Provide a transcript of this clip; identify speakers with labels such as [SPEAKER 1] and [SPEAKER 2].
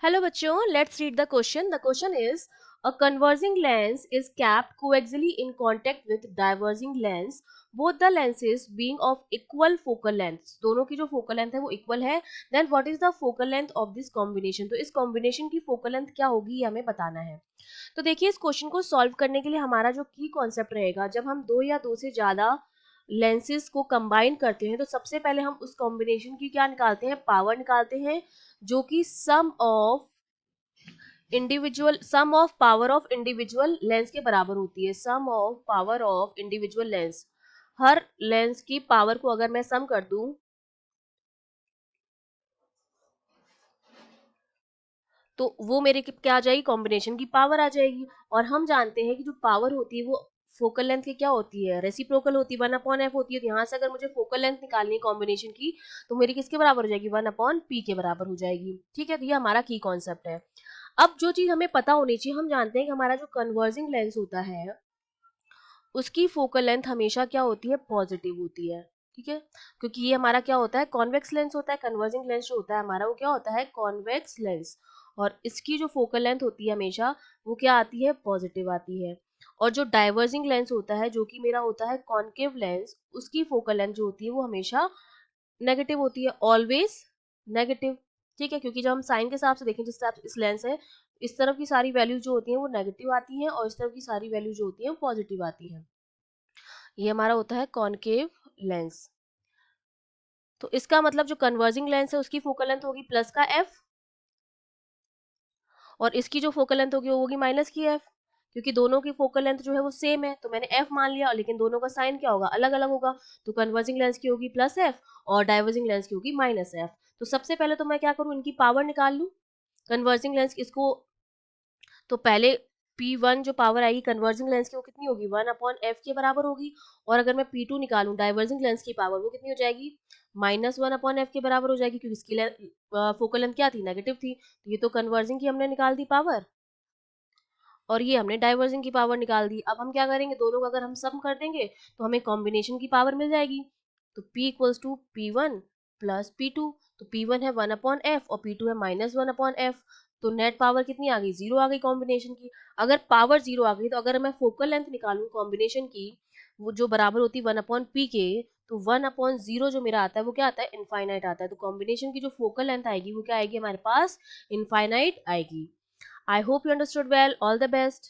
[SPEAKER 1] Hello बच्चों, let's read the question. The question is, a converging lens is kept coaxially in contact with diverging lens, both the lenses being of equal focal length. दोनों की जो focal length है वो equal है. Then what is the focal length of this combination? तो इस combination की focal length क्या होगी ये हमें बताना है. तो देखिए इस क्वेश्चन को सॉल्व करने के लिए हमारा जो की कॉन्सेप्ट रहेगा, जब हम दो या दो से ज्यादा लेंसेज को कंबाइन करते हैं तो सबसे पहले हम उस कॉम्बिनेशन की क्या निकालते हैं, पावर निकालते हैं, जो कि sum of power of individual lens के बराबर होती है. Sum of power of individual lens, हर लेंस की पावर को अगर मैं सम कर दूं तो वो मेरे क्या आ जाएगी, कॉम्बिनेशन की पावर आ जाएगी. और हम जानते हैं कि जो पावर होती है वो फोकल लेंथ की क्या होती है, रेसिप्रोकल होती है, 1/f होती है. तो यहाँ से अगर मुझे फोकल लेंथ निकालनी है कॉम्बिनेशन की तो मेरी किसके बराबर हो जाएगी, 1/p के बराबर हो जाएगी. ठीक है, तो ये हमारा की कॉन्सेप्ट है. अब जो चीज हमें पता होनी चाहिए, हम जानते हैं कि हमारा जो कन्वर्जिंग लेंस होता है उसकी फोकल लेंथ हमेशा क्या होती है, पॉजिटिव होती है. ठीक है, क्योंकि ये हमारा क्या होता है, कॉन्वेक्स लेंस होता है. कन्वर्जिंग लेंस जो होता है हमारा वो क्या होता है, कॉन्वेक्स लेंस. और इसकी जो फोकल लेंथ होती है हमेशा वो क्या आती है, पॉजिटिव आती है. और जो डाइवर्जिंग लेंस होता है, जो कि मेरा होता है कॉन्केव लेंस, उसकी फोकल लेंथ जो होती है वो हमेशा नेगेटिव होती है, ऑलवेज नेगेटिव. ठीक है, क्योंकि जब हम साइन के हिसाब से देखें, जिस हिसाब से इस लेंस है, इस तरफ की सारी वैल्यू जो होती है वो नेगेटिव आती है और इस तरफ की सारी वैल्यू जो होती है वो पॉजिटिव आती है. ये हमारा होता है कॉनकेव लेंस. तो इसका मतलब जो कन्वर्जिंग लेंस है उसकी फोकल लेंथ होगी प्लस का एफ, और इसकी जो फोकल लेंथ होगी वो होगी माइनस की एफ. क्योंकि दोनों की फोकल लेंथ जो है वो सेम है तो मैंने एफ मान लिया, लेकिन दोनों का साइन क्या होगा, अलग अलग होगा. तो कन्वर्जिंग लेंस की होगी प्लस एफ और डाइवर्जिंग लेंस की होगी माइनस एफ. तो सबसे पहले तो मैं क्या करूँ, इनकी पावर निकाल लूँ. कन्वर्जिंग लेंस इसको, तो पहले P1 जो पावर आएगी कन्वर्जिंग लेंस की वो कितनी होगी, 1/f के बराबर होगी. और अगर मैं P2 निकालूं डाइवर्जिंग लेंस की पावर, वो कितनी हो जाएगी, -1/f के बराबर हो जाएगी, क्योंकि इसकी फोकल लेंथ क्या थी, नेगेटिव थी. तो ये तो कन्वर्जिंग की हमने निकाल दी पावर, और ये हमने डाइवर्जिंग की पावर निकाल दी. अब हम क्या करेंगे, दोनों का अगर हम सम कर देंगे तो हमें कॉम्बिनेशन की पावर मिल जाएगी. तो P equals to P1 plus P2. तो P1 है 1/f और P2 है -1/f. तो नेट पावर कितनी आ गई, जीरो आ गई कॉम्बिनेशन की. अगर पावर जीरो आ गई तो अगर मैं फोकल लेंथ निकालूं कॉम्बिनेशन की, वो जो बराबर होती है 1/p के, तो 1/0 जो मेरा आता है वो क्या आता है, इनफाइनाइट आता है. तो कॉम्बिनेशन की जो फोकल लेंथ आएगी वो क्या आएगी हमारे पास, इनफाइनाइट आएगी. I hope you understood well. All the best.